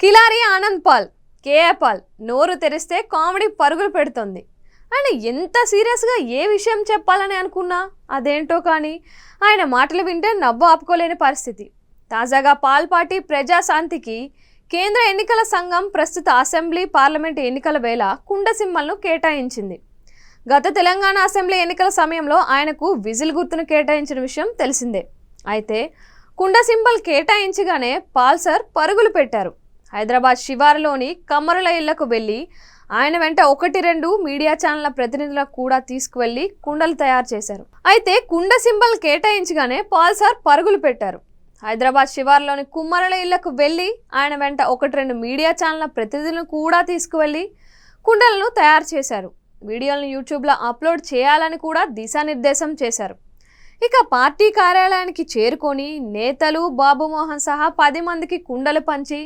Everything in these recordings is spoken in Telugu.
కిలారి ఆనంద్ పాల్, కేఏ పాల్ నోరు తెరిస్తే కామెడీ పరుగులు పెడుతుంది. ఆయన ఎంత సీరియస్గా ఏ విషయం చెప్పాలని అనుకున్నా అదేంటో కానీ ఆయన మాటలు వింటే నవ్వు ఆపుకోలేని పరిస్థితి. తాజాగా పాల్ పార్టీ ప్రజాశాంతికి కేంద్ర ఎన్నికల సంఘం ప్రస్తుత అసెంబ్లీ పార్లమెంటు ఎన్నికల వేళ కుండ సింబల్ను కేటాయించింది. గత తెలంగాణ అసెంబ్లీ ఎన్నికల సమయంలో ఆయనకు విజిల్ గుర్తును కేటాయించిన విషయం తెలిసిందే. అయితే కుండ సింబల్ కేటాయించగానే పాల్ సార్ పరుగులు పెట్టారు. హైదరాబాద్ శివారులోని కమ్మరుల ఇళ్లకు వెళ్ళి ఆయన వెంట 1-2 మీడియా ఛానళ్ల ప్రతినిధులకు కూడా తీసుకువెళ్లి కుండలు తయారు చేశారు. అయితే కుండ సింబల్ కేటాయించగానే పాల్ సార్ పరుగులు పెట్టారు. హైదరాబాద్ శివారులోని కుమ్మరుల ఇళ్లకు వెళ్ళి ఆయన వెంట 1-2 మీడియా ఛానళ్ల ప్రతినిధులను కూడా తీసుకువెళ్లి కుండలను తయారు చేశారు. వీడియోలను యూట్యూబ్లో అప్లోడ్ చేయాలని కూడా దిశానిర్దేశం చేశారు. ఇక పార్టీ కార్యాలయానికి చేరుకొని నేతలు బాబుమోహన్ సహా 10 మందికి కుండలు పంచి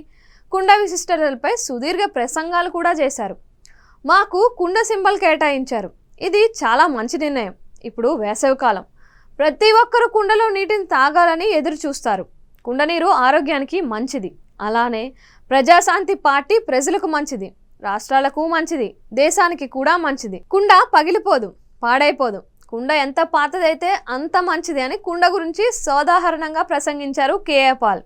కుండ విశిష్టతలపై సుదీర్ఘ ప్రసంగాలు కూడా చేశారు. మాకు కుండ సింబల్ కేటాయించారు, ఇది చాలా మంచి నిర్ణయం. ఇప్పుడు వేసవికాలం, ప్రతి ఒక్కరూ కుండలో నీటిని తాగాలని ఎదురు చూస్తారు. కుండ నీరు ఆరోగ్యానికి మంచిది, అలానే ప్రజాశాంతి పార్టీ ప్రజలకు మంచిది, రాష్ట్రాలకు మంచిది, దేశానికి కూడా మంచిది. కుండ పగిలిపోదు, పాడైపోదు. కుండ ఎంత పాతదైతే అంత మంచిది అని కుండ గురించి సోదాహరణంగా ప్రసంగించారు కేఏ పాల్.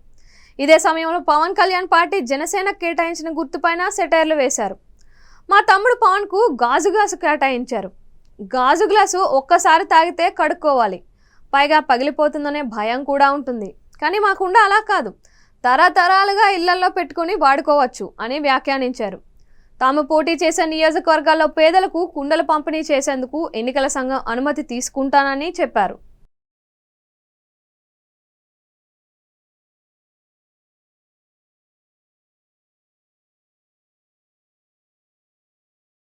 ఇదే సమయంలో పవన్ కళ్యాణ్ పార్టీ జనసేనకు కేటాయించిన గుర్తుపైన సెటైర్లు వేశారు. మా తమ్ముడు పవన్కు గాజు గ్లాసు కేటాయించారు. గాజు గ్లాసు ఒక్కసారి తాగితే కడుక్కోవాలి, పైగా పగిలిపోతుందనే భయం కూడా ఉంటుంది. కానీ మా కుండ అలా కాదు, తరతరాలుగా ఇళ్లల్లో పెట్టుకుని వాడుకోవచ్చు అని వ్యాఖ్యానించారు. తాము పోటీ చేసే నియోజకవర్గాల్లో పేదలకు కుండలు పంపిణీ చేసేందుకు ఎన్నికల సంఘం అనుమతి తీసుకుంటానని చెప్పారు.